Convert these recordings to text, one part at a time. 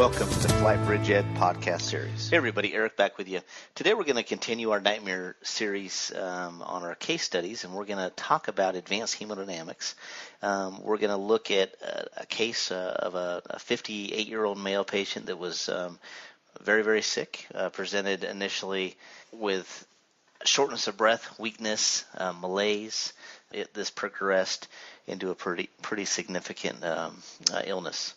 Welcome to the FlightBridgeED Podcast series. Hey everybody, Eric back with you. Today we're going to continue our nightmare series on our case studies, and we're going to talk about advanced hemodynamics. We're going to look at a case of a 58-year-old male patient that was very, very sick, presented initially with shortness of breath, weakness, malaise. This progressed into a pretty significant illness.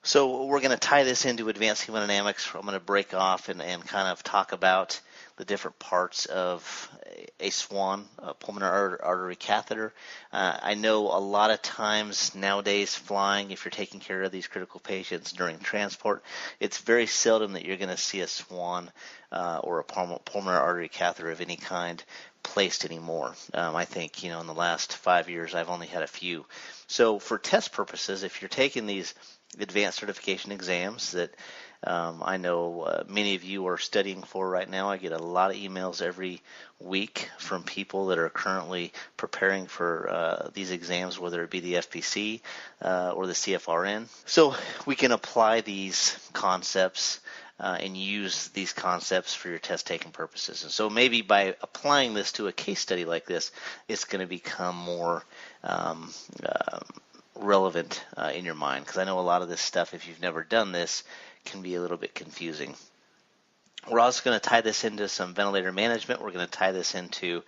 So we're going to tie this into advanced hemodynamics. I'm going to break off and kind of talk about the different parts of a SWAN, a pulmonary artery catheter. I know a lot of times nowadays flying, if you're taking care of these critical patients during transport, it's very seldom that you're going to see a SWAN or a pulmonary artery catheter of any kind placed anymore. I think, in the last 5 years, I've only had a few. So for test purposes, if you're taking these advanced certification exams that I know many of you are studying for right now, I get a lot of emails every week from people that are currently preparing for these exams, whether it be the FPC or the CFRN. So we can apply these concepts and use these concepts for your test taking purposes. And so maybe by applying this to a case study like this, it's going to become more relevant in your mind, because I know a lot of this stuff, if you've never done this, can be a little bit confusing. We're also going to tie this into some ventilator management. We're going to tie this into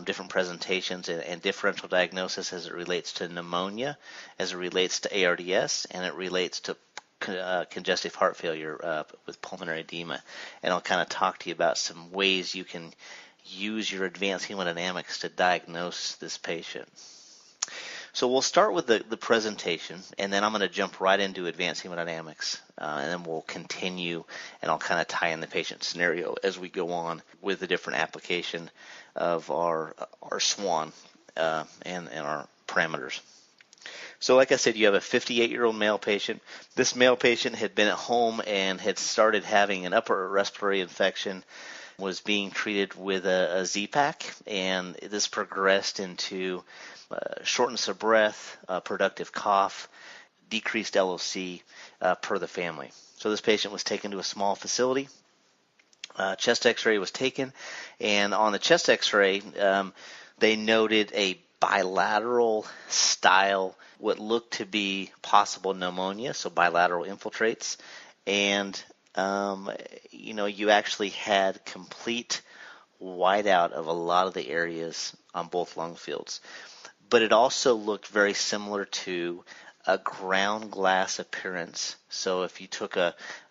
different presentations and differential diagnosis as it relates to pneumonia, as it relates to ARDS, and it relates to congestive heart failure with pulmonary edema. And I'll kind of talk to you about some ways you can use your advanced hemodynamics to diagnose this patient. So we'll start with the presentation, and then I'm going to jump right into advanced hemodynamics, and then we'll continue, and I'll kind of tie in the patient scenario as we go on with the different application of our SWAN and our parameters. So like I said, you have a 58-year-old male patient. This male patient had been at home and had started having an upper respiratory infection, was being treated with a Z-Pak, and this progressed into shortness of breath, productive cough, decreased LOC per the family. So this patient was taken to a small facility. Chest x-ray was taken, and on the chest x-ray, they noted a bilateral style, what looked to be possible pneumonia, so bilateral infiltrates, and you actually had complete whiteout of a lot of the areas on both lung fields. But it also looked very similar to a ground glass appearance. So if you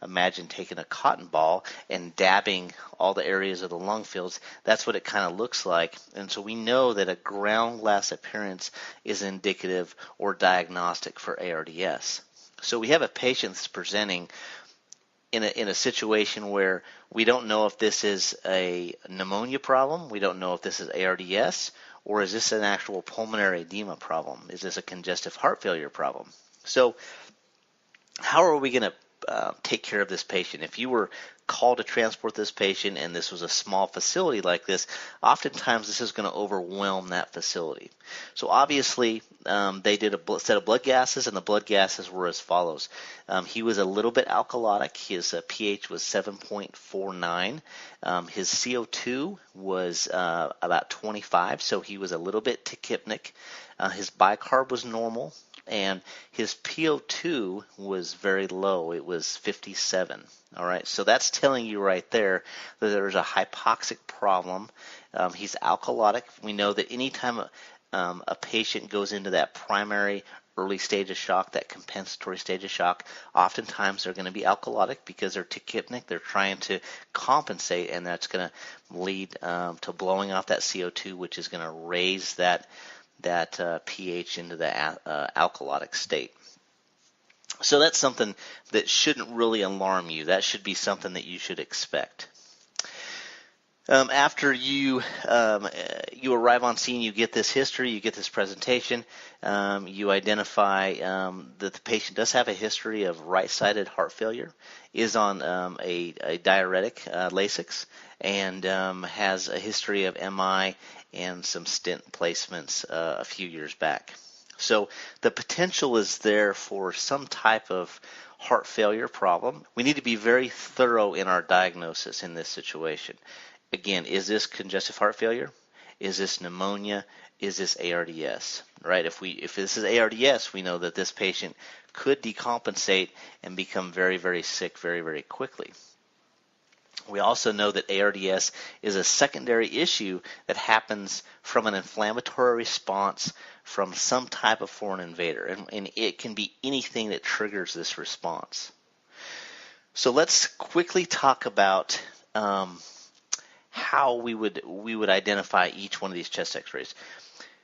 imagine taking a cotton ball and dabbing all the areas of the lung fields, that's what it kind of looks like. And so we know that a ground glass appearance is indicative or diagnostic for ARDS. So we have a patient that's presenting in a situation where we don't know if this is a pneumonia problem, we don't know if this is ARDS, or is this an actual pulmonary edema problem? Is this a congestive heart failure problem? So how are we going to take care of this patient? If you were called to transport this patient and this was a small facility like this, oftentimes this is going to overwhelm that facility. So obviously they did a set of blood gases, and the blood gases were as follows. He was a little bit alkalotic. His pH was 7.49. His CO2 was about 25, so he was a little bit tachypnic. His bicarb was normal, and his PO2 was very low. It was 57. All right, so that's telling you right there that there's a hypoxic problem. He's alkalotic. We know that anytime a patient goes into that primary early stage of shock, that compensatory stage of shock, oftentimes they're going to be alkalotic because they're tachypnic. They're trying to compensate, and that's going to lead to blowing off that CO2, which is going to raise that pH into the alkalotic state. So that's something that shouldn't really alarm you. That should be something that you should expect. After you arrive on scene, you get this history, you get this presentation, you identify that the patient does have a history of right-sided heart failure, is on a diuretic, Lasix, and has a history of MI and some stent placements a few years back. So the potential is there for some type of heart failure problem. We need to be very thorough in our diagnosis in this situation. Again, is this congestive heart failure? Is this pneumonia? Is this ARDS? Right? If this is ARDS, we know that this patient could decompensate and become very, very sick very, very quickly. We also know that ARDS is a secondary issue that happens from an inflammatory response from some type of foreign invader, and it can be anything that triggers this response. So let's quickly talk about how we would identify each one of these chest X-rays.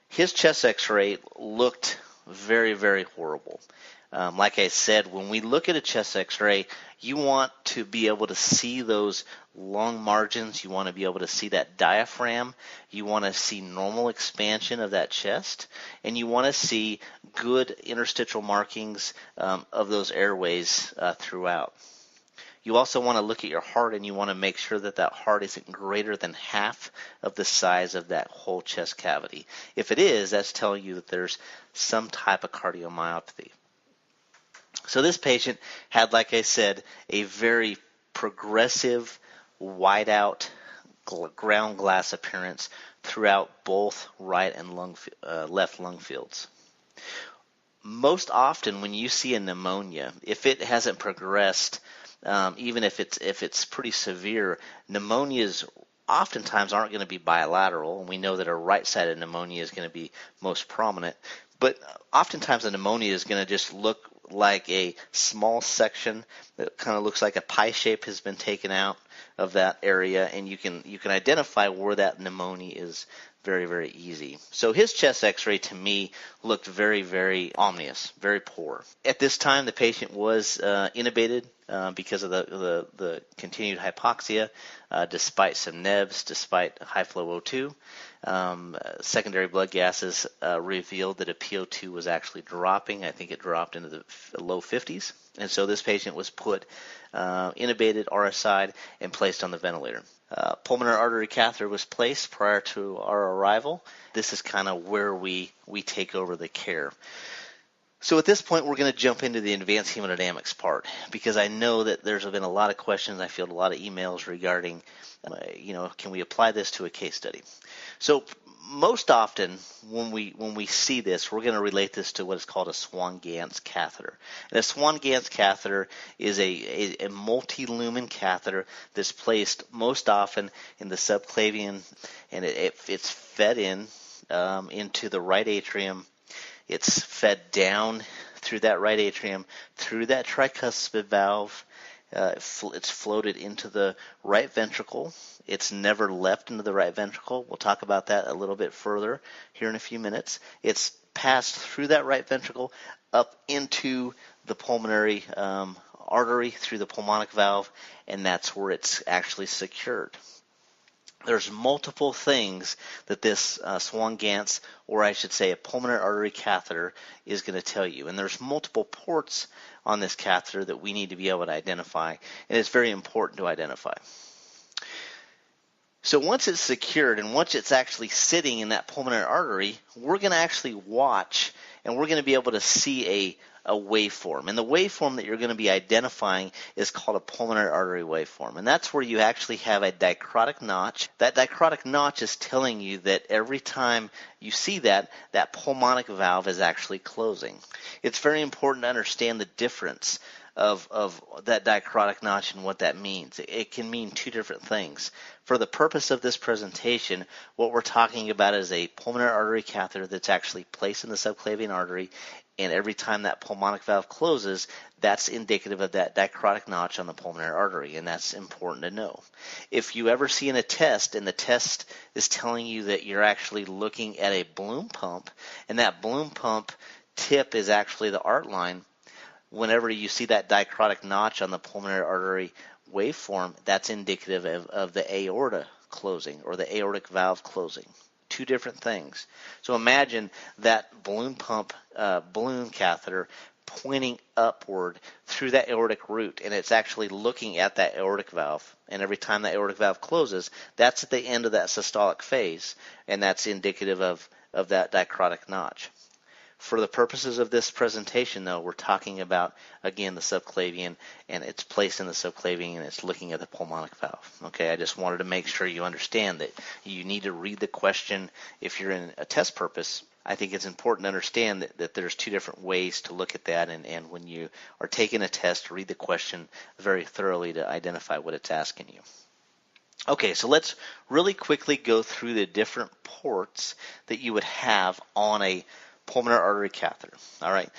His chest X-ray looked very, very horrible. Like I said, when we look at a chest X-ray, you want to be able to see those long margins. You want to be able to see that diaphragm. You want to see normal expansion of that chest. And you want to see good interstitial markings of those airways throughout. You also want to look at your heart, and you want to make sure that that heart isn't greater than half of the size of that whole chest cavity. If it is, that's telling you that there's some type of cardiomyopathy. So this patient had, like I said, a very progressive, wide-out ground glass appearance throughout both right and left lung fields. Most often when you see a pneumonia, if it hasn't progressed, even if it's pretty severe, pneumonias oftentimes aren't going to be bilateral, and we know that a right-sided pneumonia is going to be most prominent. But oftentimes a pneumonia is going to just look like a small section that kind of looks like a pie shape has been taken out of that area, and you can identify where that pneumonia is very, very easy. So his chest X-ray to me looked very, very ominous, very poor. At this time, the patient was intubated because of the continued hypoxia, despite some NEBs, despite high flow O2. Secondary blood gases revealed that a PO2 was actually dropping. I think it dropped into the low 50s. And so this patient was put intubated, RSI'd, and placed on the ventilator. Pulmonary artery catheter was placed prior to our arrival. This is kind of where we take over the care. So at this point, we're going to jump into the advanced hemodynamics part, because I know that there's been a lot of questions. I feel a lot of emails regarding, can we apply this to a case study? So most often when we see this, we're going to relate this to what is called a Swan-Ganz catheter. And a Swan-Ganz catheter is a multi-lumen catheter that's placed most often in the subclavian, and it's fed into the right atrium. It's fed down through that right atrium, through that tricuspid valve. It's floated into the right ventricle. It's never left into the right ventricle. We'll talk about that a little bit further here in a few minutes. It's passed through that right ventricle up into the pulmonary artery through the pulmonic valve, and that's where it's actually secured. There's multiple things that this Swan-Ganz, or I should say a pulmonary artery catheter, is going to tell you. And there's multiple ports on this catheter that we need to be able to identify, and it's very important to identify. So once it's secured and once it's actually sitting in that pulmonary artery, we're going to actually watch, and we're going to be able to see a waveform. And the waveform that you're going to be identifying is called a pulmonary artery waveform. And that's where you actually have a dicrotic notch. That dicrotic notch is telling you that every time you see that pulmonic valve is actually closing. It's very important to understand the difference of that dicrotic notch and what that means. It can mean two different things. For the purpose of this presentation, what we're talking about is a pulmonary artery catheter that's actually placed in the subclavian artery, and every time that pulmonic valve closes, that's indicative of that dicrotic notch on the pulmonary artery, and that's important to know. If you ever see in a test, and the test is telling you that you're actually looking at a balloon pump, and that balloon pump tip is actually the art line, whenever you see that dicrotic notch on the pulmonary artery waveform, that's indicative of the aorta closing or the aortic valve closing. Two different things. So imagine that balloon pump, balloon catheter pointing upward through that aortic root, and it's actually looking at that aortic valve. And every time that aortic valve closes, that's at the end of that systolic phase, and that's indicative of that dicrotic notch. For the purposes of this presentation, though, we're talking about, again, the subclavian, and it's placed in the subclavian, and it's looking at the pulmonic valve. Okay, I just wanted to make sure you understand that you need to read the question if you're in a test purpose. I think it's important to understand that there's two different ways to look at that, and when you are taking a test, read the question very thoroughly to identify what it's asking you. Okay, so let's really quickly go through the different ports that you would have on a pulmonary artery catheter. All right.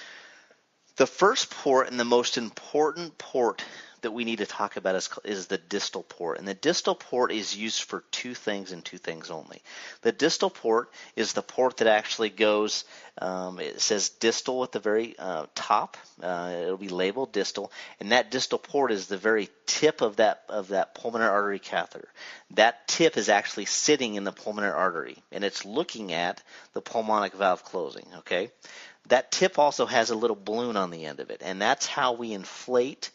The first port and the most important port that we need to talk about is the distal port. And the distal port is used for two things and two things only. The distal port is the port that actually goes, it says distal at the very top. It'll be labeled distal. And that distal port is the very tip of that pulmonary artery catheter. That tip is actually sitting in the pulmonary artery, and it's looking at the pulmonic valve closing, okay? That tip also has a little balloon on the end of it, and that's how we inflate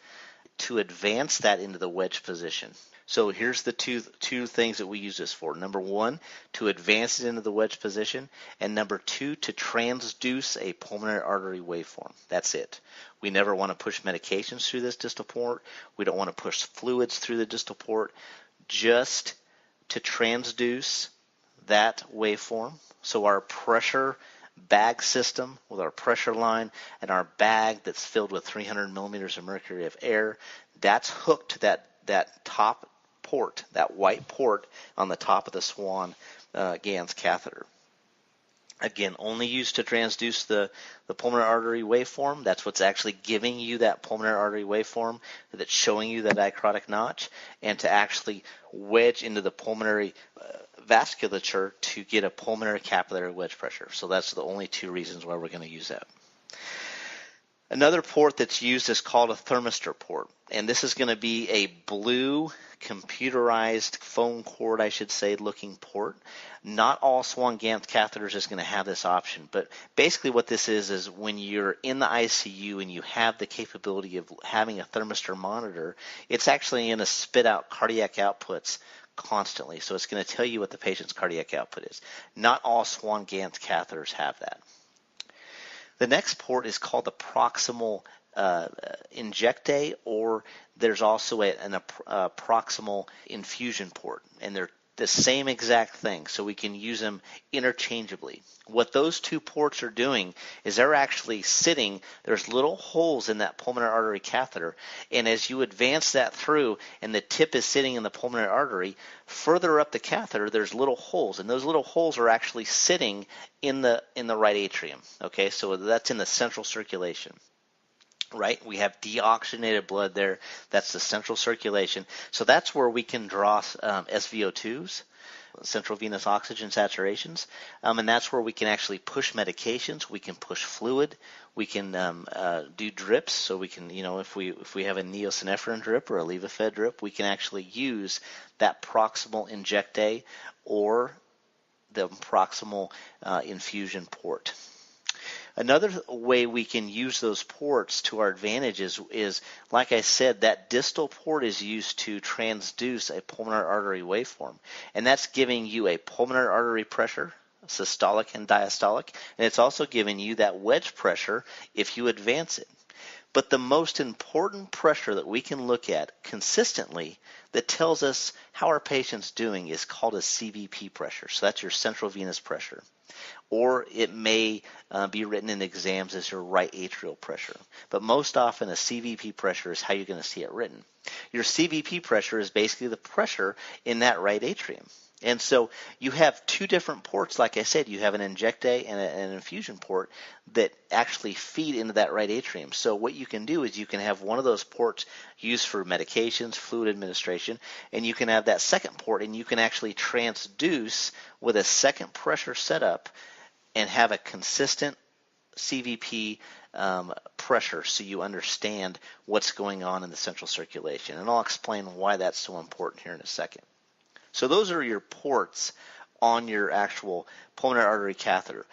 to advance that into the wedge position. So here's the two things that we use this for. Number one, to advance it into the wedge position, and number two, to transduce a pulmonary artery waveform. That's it. We never want to push medications through this distal port. We don't want to push fluids through the distal port, just to transduce that waveform. So our pressure bag system with our pressure line and our bag that's filled with 300 millimeters of mercury of air, that's hooked to that top port, that white port on the top of the Swan Ganz catheter. Again, only used to transduce the pulmonary artery waveform. That's what's actually giving you that pulmonary artery waveform, that's showing you that dicrotic notch, and to actually wedge into the pulmonary vasculature to get a pulmonary capillary wedge pressure. So that's the only two reasons why we're going to use that. Another port that's used is called a thermistor port, and this is going to be a blue computerized phone cord, I should say, looking port. Not all Swan Ganz catheters is going to have this option, but basically what this is when you're in the ICU and you have the capability of having a thermistor monitor, it's actually going to spit out cardiac outputs constantly. So it's going to tell you what the patient's cardiac output is. Not all Swan Ganz catheters have that. The next port is called the proximal injectae, or there's also a proximal infusion port, and they're the same exact thing, so we can use them interchangeably. What those two ports are doing is they're actually sitting, there's little holes in that pulmonary artery catheter, and as you advance that through and the tip is sitting in the pulmonary artery, further up the catheter there's little holes, and those little holes are actually sitting in the right atrium. Okay, so that's in the central circulation. Right, we have deoxygenated blood there. That's the central circulation. So that's where we can draw SVO2s, central venous oxygen saturations, and that's where we can actually push medications. We can push fluid. We can do drips. So we can, if we have a neosynephrine drip or a levofed drip, we can actually use that proximal injectae or the proximal infusion port. Another way we can use those ports to our advantage is, like I said, that distal port is used to transduce a pulmonary artery waveform. And that's giving you a pulmonary artery pressure, systolic and diastolic, and it's also giving you that wedge pressure if you advance it. But the most important pressure that we can look at consistently that tells us how our patient's doing is called a CVP pressure. So that's your central venous pressure. Or it may be written in exams as your right atrial pressure. But most often a CVP pressure is how you're going to see it written. Your CVP pressure is basically the pressure in that right atrium. And so you have two different ports. Like I said, you have an injectae and an infusion port that actually feed into that right atrium. So what you can do is you can have one of those ports used for medications, fluid administration, and you can have that second port and you can actually transduce with a second pressure setup and have a consistent CVP pressure so you understand what's going on in the central circulation. And I'll explain why that's so important here in a second. So those are your ports on your actual pulmonary artery catheter.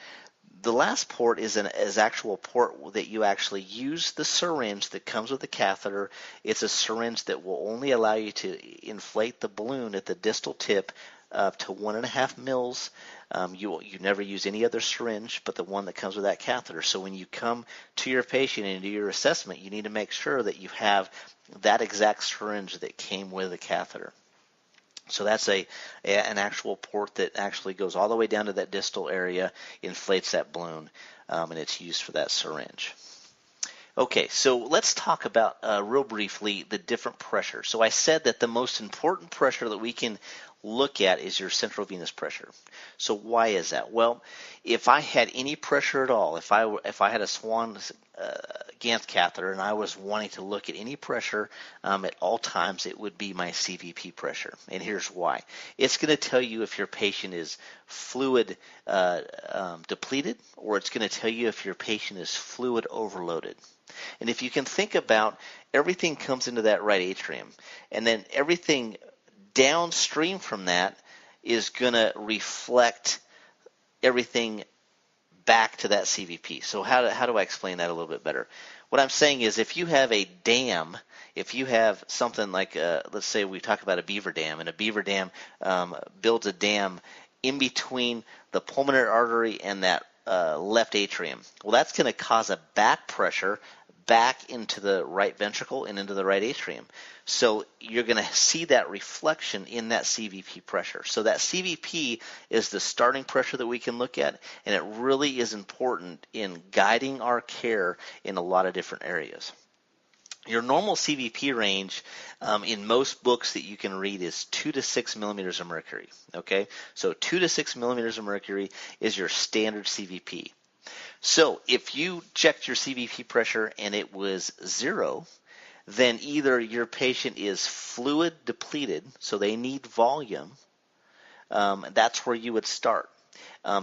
The last port is actual port that you actually use the syringe that comes with the catheter. It's a syringe that will only allow you to inflate the balloon at the distal tip up to 1.5 mils. You never use any other syringe but the one that comes with that catheter. So when you come to your patient and do your assessment, you need to make sure that you have that exact syringe that came with the catheter. So that's an actual port that actually goes all the way down to that distal area, inflates that balloon, and it's used for that syringe. Okay, so let's talk about real briefly the different pressures. So I said that the most important pressure that we can look at is your central venous pressure. So why is that? Well, if I had any pressure at all, if I had a Swan Ganz catheter and I was wanting to look at any pressure at all times, it would be my CVP pressure. And here's why. It's going to tell you if your patient is fluid depleted, or it's going to tell you if your patient is fluid overloaded. And if you can think about, everything comes into that right atrium, and then everything downstream from that is going to reflect everything back to that CVP. So how do I explain that a little bit better? What I'm saying is, if you have a dam, if you have something like, let's say we talk about a beaver dam, and a beaver dam builds a dam in between the pulmonary artery and that left atrium. Well, that's going to cause a back pressure back into the right ventricle and into the right atrium. So you're going to see that reflection in that CVP pressure. So that CVP is the starting pressure that we can look at, and it really is important in guiding our care in a lot of different areas. Your normal CVP range in most books that you can read is 2 to 6 millimeters of mercury. Okay, so 2 to 6 millimeters of mercury is your standard CVP. So if you checked your CVP pressure and it was 0, then either your patient is fluid depleted, so they need volume. That's where you would start.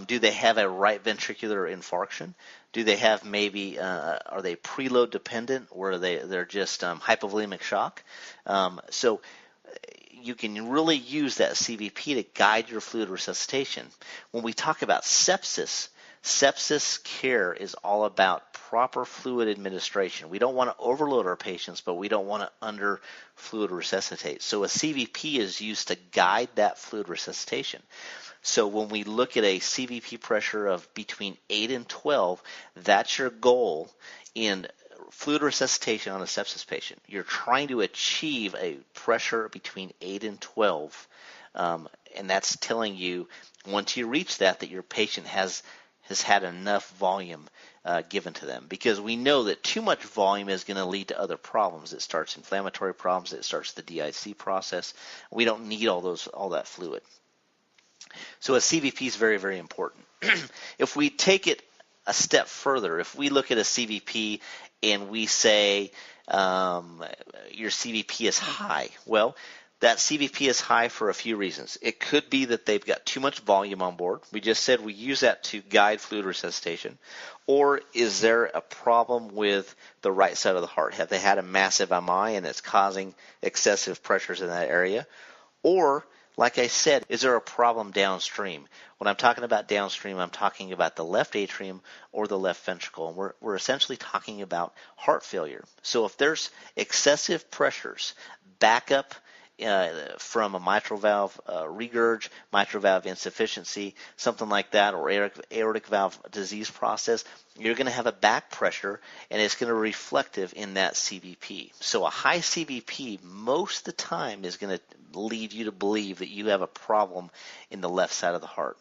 Do they have a right ventricular infarction? Do they have maybe, are they preload dependent, or they're just hypovolemic shock? So you can really use that CVP to guide your fluid resuscitation. When we talk about sepsis care is all about proper fluid administration. We don't want to overload our patients, but we don't want to under fluid resuscitate. So a CVP is used to guide that fluid resuscitation. So when we look at a CVP pressure of between 8 and 12, that's your goal in fluid resuscitation on a sepsis patient. You're trying to achieve a pressure between 8 and 12, and that's telling you, once you reach that your patient has had enough volume given to them, because we know that too much volume is going to lead to other problems. It starts inflammatory problems. It starts the DIC process. We don't need all that fluid. So a CVP is very, very important. If we take it a step further, if we look at a CVP and we say your CVP is high, well, that CVP is high for a few reasons. It could be that they've got too much volume on board. We just said we use that to guide fluid resuscitation. Or is there a problem with the right side of the heart? Have they had a massive MI and it's causing excessive pressures in that area? Or, like I said, is there a problem downstream? When I'm talking about downstream, I'm talking about the left atrium or the left ventricle. And we're essentially talking about heart failure. So if there's excessive pressures back up from a mitral valve regurg, mitral valve insufficiency, something like that, or aortic valve disease process, you're going to have a back pressure, and it's going to be reflective in that CVP. So a high CVP most of the time is going to lead you to believe that you have a problem in the left side of the heart.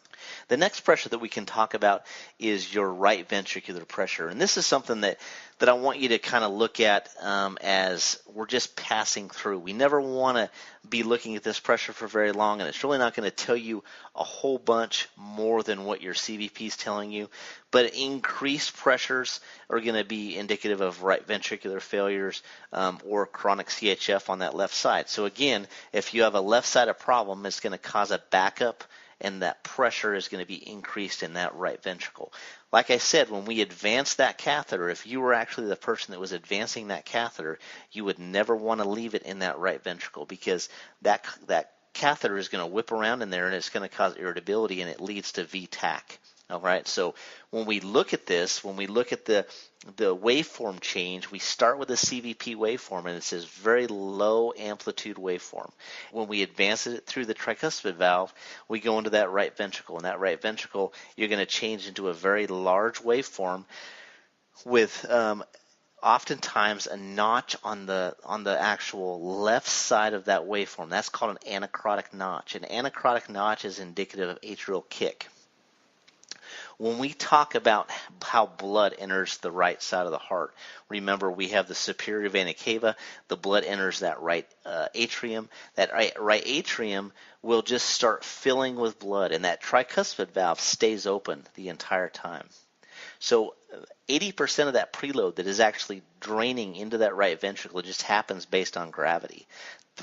The next pressure that we can talk about is your right ventricular pressure, and this is something that I want you to kind of look at as we're just passing through. We never want to be looking at this pressure for very long, and it's really not going to tell you a whole bunch more than what your CVP is telling you. But increased pressures are going to be indicative of right ventricular failures or chronic CHF on that left side. So again, if you have a left-sided problem, it's going to cause a backup, and that pressure is going to be increased in that right ventricle. Like I said, when we advance that catheter, if you were actually the person that was advancing that catheter, you would never want to leave it in that right ventricle, because that catheter is going to whip around in there and it's going to cause irritability, and it leads to VTAC. All right, so when we look at this, when we look at the waveform change, we start with a CVP waveform, and it's this very low amplitude waveform. When we advance it through the tricuspid valve, we go into that right ventricle. In that right ventricle, you're going to change into a very large waveform with oftentimes a notch on the actual left side of that waveform. That's called an anacrotic notch. An anacrotic notch is indicative of atrial kick. When we talk about how blood enters the right side of the heart, remember we have the superior vena cava, the blood enters that right atrium. That right atrium will just start filling with blood, and that tricuspid valve stays open the entire time. So 80% of that preload that is actually draining into that right ventricle just happens based on gravity.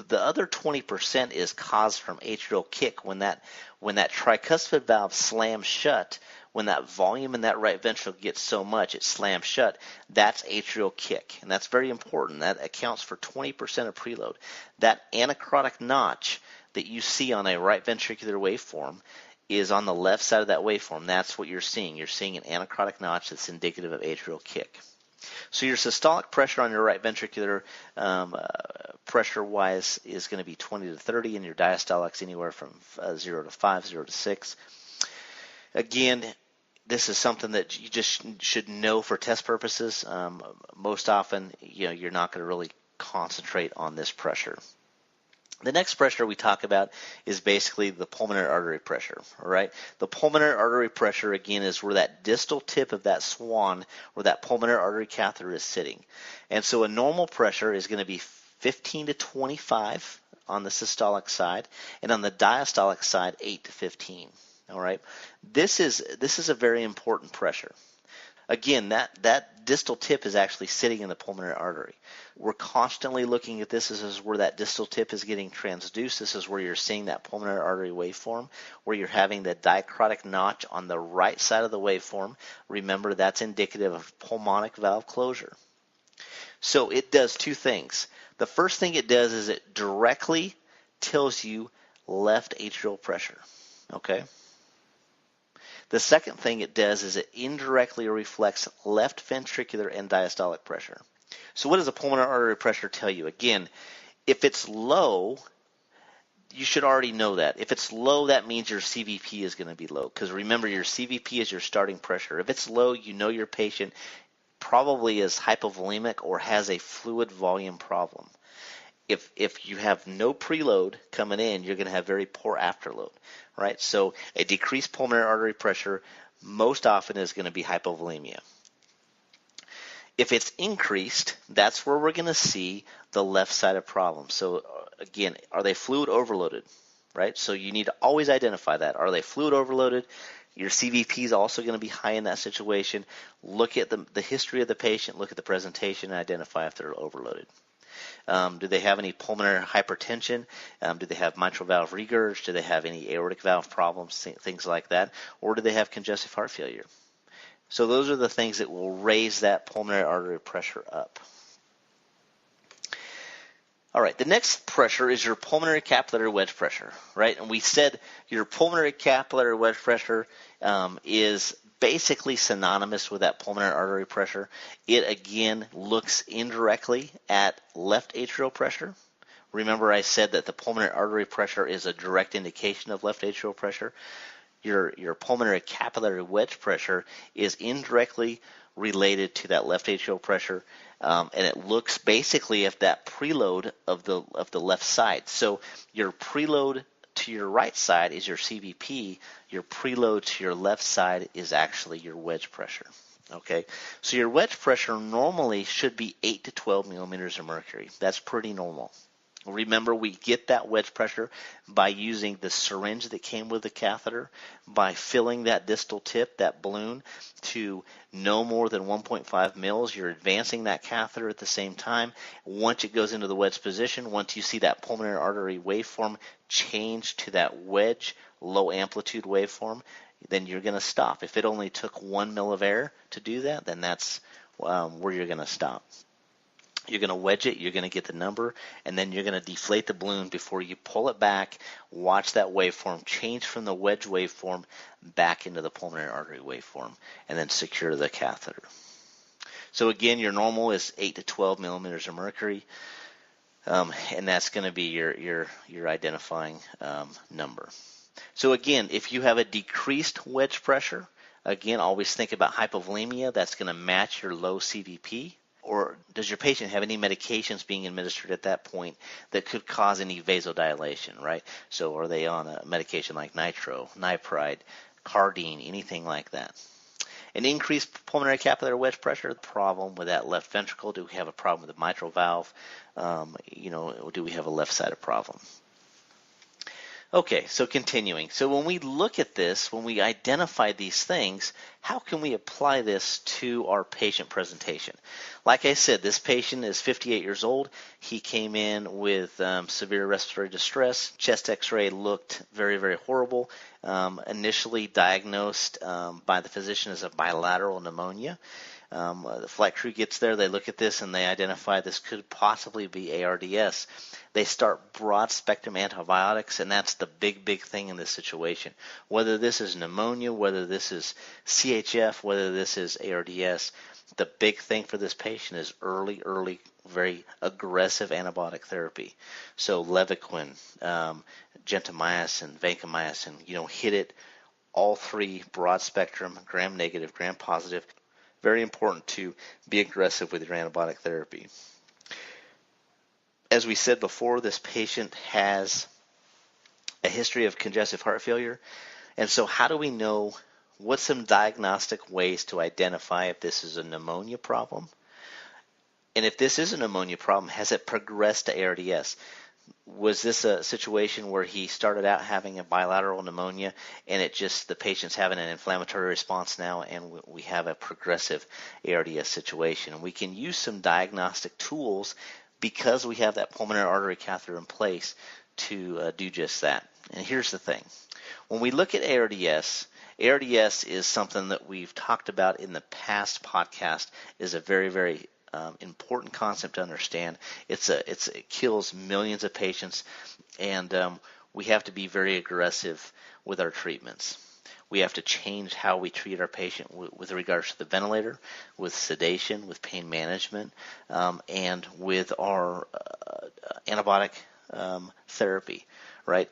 The other 20% is caused from atrial kick when that tricuspid valve slams shut. When that volume in that right ventricle gets so much it slams shut, that's atrial kick, and that's very important. That accounts for 20% of preload. That anacrotic notch that you see on a right ventricular waveform is on the left side of that waveform. That's what you're seeing. You're seeing an anacrotic notch that's indicative of atrial kick. So your systolic pressure on your right ventricular pressure-wise is going to be 20 to 30, and your diastolics anywhere from 0 to 5, 0 to 6. Again, this is something that you just should know for test purposes. Most often, you're not going to really concentrate on this pressure. The next pressure we talk about is basically the pulmonary artery pressure. All right, the pulmonary artery pressure again is where that distal tip of that swan, where that pulmonary artery catheter is sitting, and so a normal pressure is going to be 15 to 25 on the systolic side, and on the diastolic side, 8 to 15. All right, this is a very important pressure. Again, that distal tip is actually sitting in the pulmonary artery. We're constantly looking at this. This is where that distal tip is getting transduced. This is where you're seeing that pulmonary artery waveform, where you're having the dicrotic notch on the right side of the waveform. Remember, that's indicative of pulmonic valve closure. So it does two things. The first thing it does is it directly tells you left atrial pressure. Okay? The second thing it does is it indirectly reflects left ventricular and diastolic pressure. So what does a pulmonary artery pressure tell you? Again, if it's low, you should already know that. If it's low, that means your CVP is going to be low, because remember, your CVP is your starting pressure. If it's low, you know your patient probably is hypovolemic or has a fluid volume problem. If you have no preload coming in, you're going to have very poor afterload, right? So a decreased pulmonary artery pressure most often is going to be hypovolemia. If it's increased, that's where we're going to see the left side of problems. So again, are they fluid overloaded, right? So you need to always identify that. Are they fluid overloaded? Your CVP is also going to be high in that situation. Look at the history of the patient, look at the presentation, and identify if they're overloaded. Do they have any pulmonary hypertension? Do they have mitral valve regurg? Do they have any aortic valve problems, things like that? Or do they have congestive heart failure? So those are the things that will raise that pulmonary artery pressure up. All right, the next pressure is your pulmonary capillary wedge pressure, right? And we said your pulmonary capillary wedge pressure is basically synonymous with that pulmonary artery pressure. It again looks indirectly at left atrial pressure. Remember, I said that the pulmonary artery pressure is a direct indication of left atrial pressure. Your pulmonary capillary wedge pressure is indirectly related to that left atrial pressure, and it looks basically at that preload of the left side. So your preload to your right side is your CVP. Your preload to your left side is actually your wedge pressure. Okay, so your wedge pressure normally should be 8 to 12 millimeters of mercury. That's pretty normal. Remember, we get that wedge pressure by using the syringe that came with the catheter, by filling that distal tip, that balloon, to no more than 1.5 mils. You're advancing that catheter at the same time. Once it goes into the wedge position, once you see that pulmonary artery waveform change to that wedge, low amplitude waveform, then you're going to stop. If it only took 1 mil of air to do that, then that's where you're going to stop. You're going to wedge it, you're going to get the number, and then you're going to deflate the balloon before you pull it back. Watch that waveform change from the wedge waveform back into the pulmonary artery waveform, and then secure the catheter. So again, your normal is 8 to 12 millimeters of mercury, and that's going to be your identifying number. So again, if you have a decreased wedge pressure, again, always think about hypovolemia. That's going to match your low CVP. Or does your patient have any medications being administered at that point that could cause any vasodilation, right? So are they on a medication like nitro, nipride, cardine, anything like that? An increased pulmonary capillary wedge pressure, the problem with that left ventricle. Do we have a problem with the mitral valve? Do we have a left-sided problem? Okay, so continuing. So when we look at this, when we identify these things, how can we apply this to our patient presentation? Like I said, this patient is 58 years old. He came in with severe respiratory distress. Chest x-ray looked very, very horrible. Initially diagnosed by the physician as a bilateral pneumonia. The flight crew gets there, they look at this, and they identify this could possibly be ARDS. They start broad-spectrum antibiotics, and that's the big thing in this situation. Whether this is pneumonia, whether this is CHF, whether this is ARDS, the big thing for this patient is early, very aggressive antibiotic therapy. So Levaquin, gentamicin, vancomycin, hit it, all three broad-spectrum, gram-negative, gram-positive. Very important to be aggressive with your antibiotic therapy. As we said before, this patient has a history of congestive heart failure. And so how do we know what's some diagnostic ways to identify if this is a pneumonia problem? And if this is a pneumonia problem, has it progressed to ARDS? Was this a situation where he started out having a bilateral pneumonia and the patient's having an inflammatory response now, and we have a progressive ARDS situation? And we can use some diagnostic tools because we have that pulmonary artery catheter in place to do just that. And here's the thing. When we look at ARDS is something that we've talked about in the past podcast, is a very, very important concept to understand. It kills millions of patients, and we have to be very aggressive with our treatments. We have to change how we treat our patient with regards to the ventilator, with sedation, with pain management, and with our antibiotic therapy, right?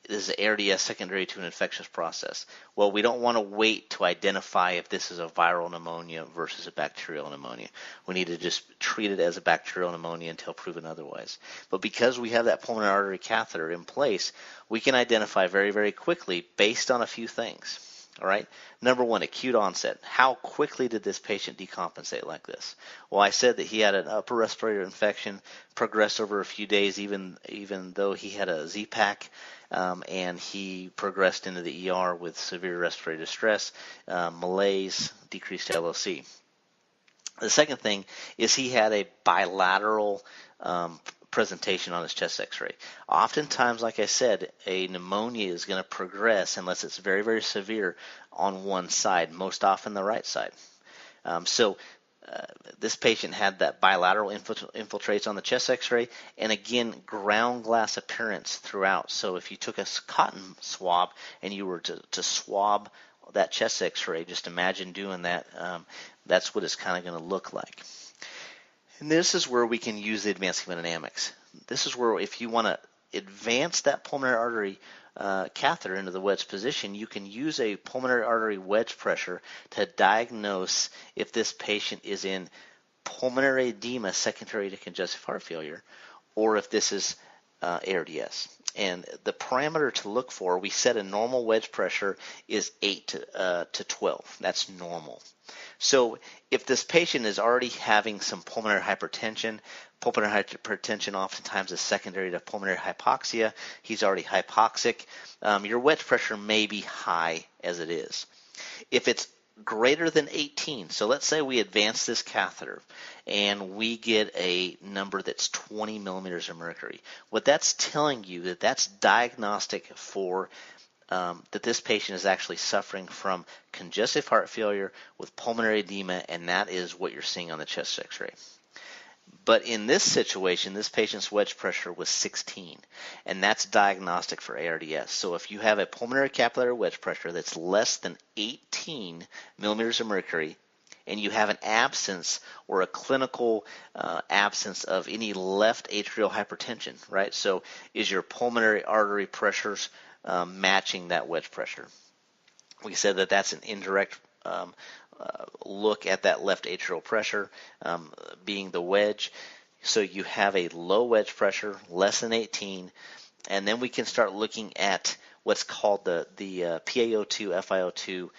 This is ARDS secondary to an infectious process. Well, we don't want to wait to identify if this is a viral pneumonia versus a bacterial pneumonia. We need to just treat it as a bacterial pneumonia until proven otherwise. But because we have that pulmonary artery catheter in place, we can identify very, very quickly based on a few things. All right. Number one, acute onset. How quickly did this patient decompensate like this? Well, I said that he had an upper respiratory infection, progressed over a few days, even though he had a Z-Pack, and he progressed into the ER with severe respiratory distress, malaise, decreased LOC. The second thing is he had a bilateral presentation on his chest x-ray. Oftentimes, like I said, a pneumonia is going to progress unless it's very, very severe on one side, most often the right side. This patient had that bilateral infiltrates on the chest x-ray, and again, ground glass appearance throughout. So if you took a cotton swab and you were to swab that chest x-ray, just imagine doing that. That's what it's kind of going to look like. And this is where we can use the advanced hemodynamics. This is where if you want to advance that pulmonary artery catheter into the wedge position, you can use a pulmonary artery wedge pressure to diagnose if this patient is in pulmonary edema secondary to congestive heart failure, or if this is ARDS. And the parameter to look for, we said a normal wedge pressure is 8 to 12. That's normal. So if this patient is already having some pulmonary hypertension oftentimes is secondary to pulmonary hypoxia, he's already hypoxic, your wedge pressure may be high as it is. If it's greater than 18, so let's say we advance this catheter and we get a number that's 20 millimeters of mercury, what that's telling you that's diagnostic for that this patient is actually suffering from congestive heart failure with pulmonary edema, and that is what you're seeing on the chest x-ray. But in this situation, this patient's wedge pressure was 16, and that's diagnostic for ARDS. So if you have a pulmonary capillary wedge pressure that's less than 18 millimeters of mercury, and you have an absence or a clinical absence of any left atrial hypertension, right? So is your pulmonary artery pressures matching that wedge pressure? We said that that's an indirect look at that left atrial pressure being the wedge. So you have a low wedge pressure, less than 18, and then we can start looking at what's called the PaO2 FiO2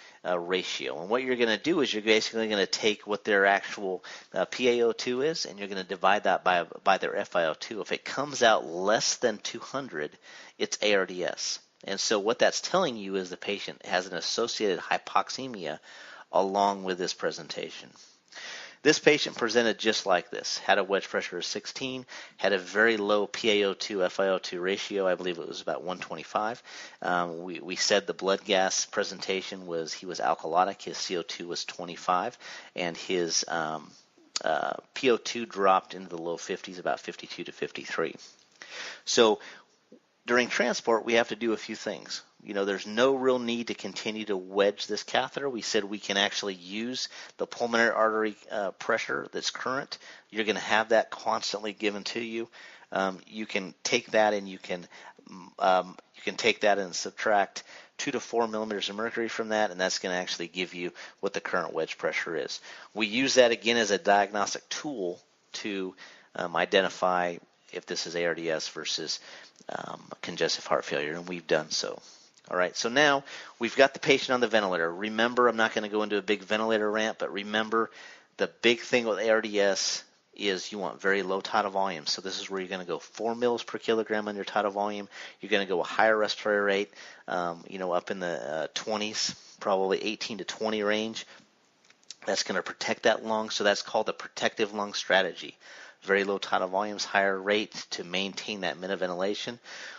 ratio. And what you're going to do is you're basically going to take what their actual PaO2 is, and you're going to divide that by their FiO2. If it comes out less than 200, it's ARDS. And so what that's telling you is the patient has an associated hypoxemia along with this presentation. This patient presented just like this, had a wedge pressure of 16, had a very low PaO2 FiO2 ratio. I believe it was about 125. We said the blood gas presentation was he was alkalotic, his CO2 was 25, and his PO2 dropped into the low 50s, about 52 to 53. So during transport, we have to do a few things. There's no real need to continue to wedge this catheter. We said we can actually use the pulmonary artery pressure that's current. You're going to have that constantly given to you. You can take that and you can take that and subtract 2 to 4 millimeters of mercury from that, and that's going to actually give you what the current wedge pressure is. We use that again as a diagnostic tool to identify if this is ARDS versus congestive heart failure, and we've done so. All right, so now we've got the patient on the ventilator. Remember, I'm not going to go into a big ventilator rant, but remember the big thing with ARDS is you want very low tidal volume. So this is where you're going to go 4 mils per kilogram on your tidal volume. You're going to go a higher respiratory rate, up in the 20s, probably 18 to 20 range. That's going to protect that lung, so that's called the protective lung strategy. Very low tidal volumes, higher rate to maintain that minute ventilation.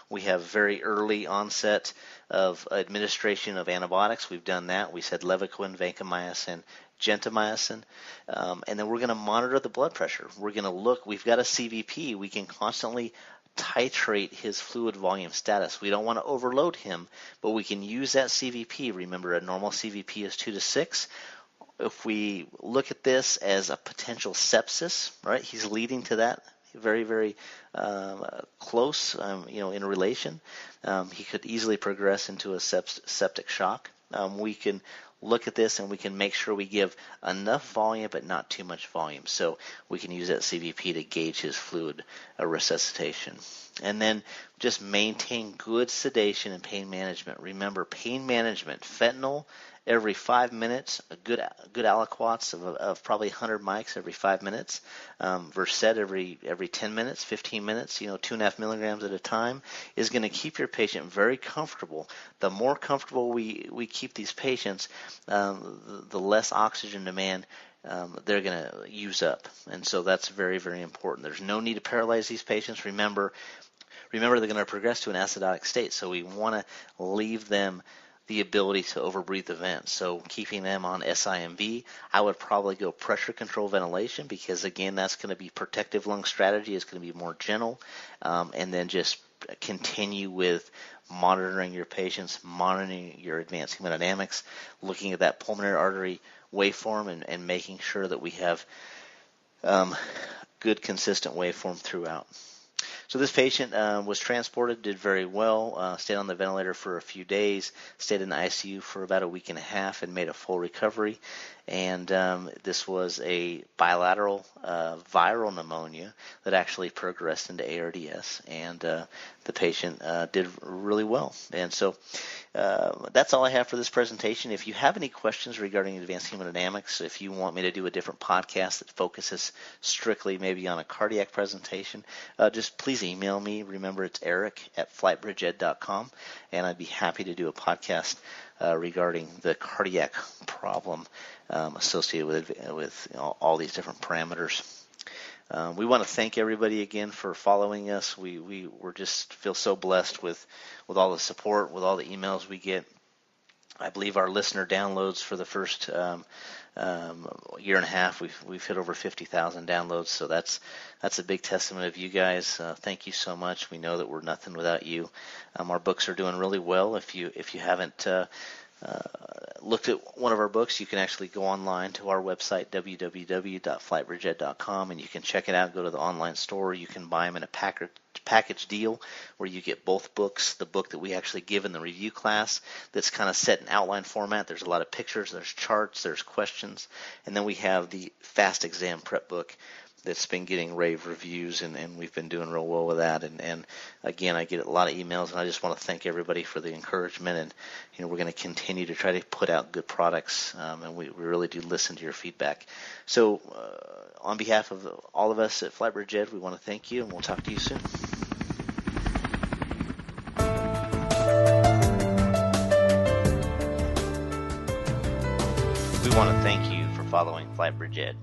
We have very early onset of administration of antibiotics. We've done that. We said Levaquin, vancomycin, gentamicin, and then we're going to monitor the blood pressure. We're going to look. We've got a CVP. We can constantly titrate his fluid volume status. We don't want to overload him, but we can use that CVP. Remember, a normal CVP is 2 to 6. If we look at this as a potential sepsis, right, he's leading to that very, very close, in relation. He could easily progress into a septic shock. We can look at this and we can make sure we give enough volume but not too much volume. So we can use that CVP to gauge his fluid resuscitation. And then just maintain good sedation and pain management. Remember, pain management, fentanyl every 5 minutes, a good aliquots of probably 100 mics every 5 minutes, Versed every 10 minutes, 15 minutes, 2.5 milligrams at a time is going to keep your patient very comfortable. The more comfortable we keep these patients, the less oxygen demand they're going to use up. And so that's very, very important. There's no need to paralyze these patients. Remember they're going to progress to an acidotic state, so we want to leave them the ability to overbreathe the vent. So keeping them on SIMV, I would probably go pressure control ventilation because, again, that's going to be protective lung strategy. It's going to be more gentle. And then just continue with monitoring your patients, monitoring your advanced hemodynamics, looking at that pulmonary artery waveform and making sure that we have good, consistent waveform throughout. So this patient was transported, did very well, stayed on the ventilator for a few days, stayed in the ICU for about a week and a half and made a full recovery. And this was a bilateral viral pneumonia that actually progressed into ARDS, and the patient did really well. And so that's all I have for this presentation. If you have any questions regarding advanced hemodynamics, if you want me to do a different podcast that focuses strictly maybe on a cardiac presentation, just please email me. Remember, it's eric@FlightBridgeED.com, and I'd be happy to do a podcast regarding the cardiac problem associated with all these different parameters. We want to thank everybody again for following us. We're just feel so blessed with all the support, with all the emails we get. I believe our listener downloads for the first year and a half, we've hit over 50,000 downloads. So that's a big testament of you guys. Thank you so much. We know that we're nothing without you. Our books are doing really well. If you haven't looked at one of our books, you can actually go online to our website, www.FlightBridgeED.com, and you can check it out. Go to the online store. You can buy them in a package deal where you get both books. The book that we actually give in the review class that's kind of set in outline format. There's a lot of pictures, there's charts, there's questions, and then we have the fast exam prep book that's been getting rave reviews, and we've been doing real well with that. And again, I get a lot of emails, and I just want to thank everybody for the encouragement. And we're going to continue to try to put out good products, and we really do listen to your feedback. So on behalf of all of us at FlightBridge Ed, we want to thank you, and we'll talk to you soon. We want to thank you for following FlightBridge Ed.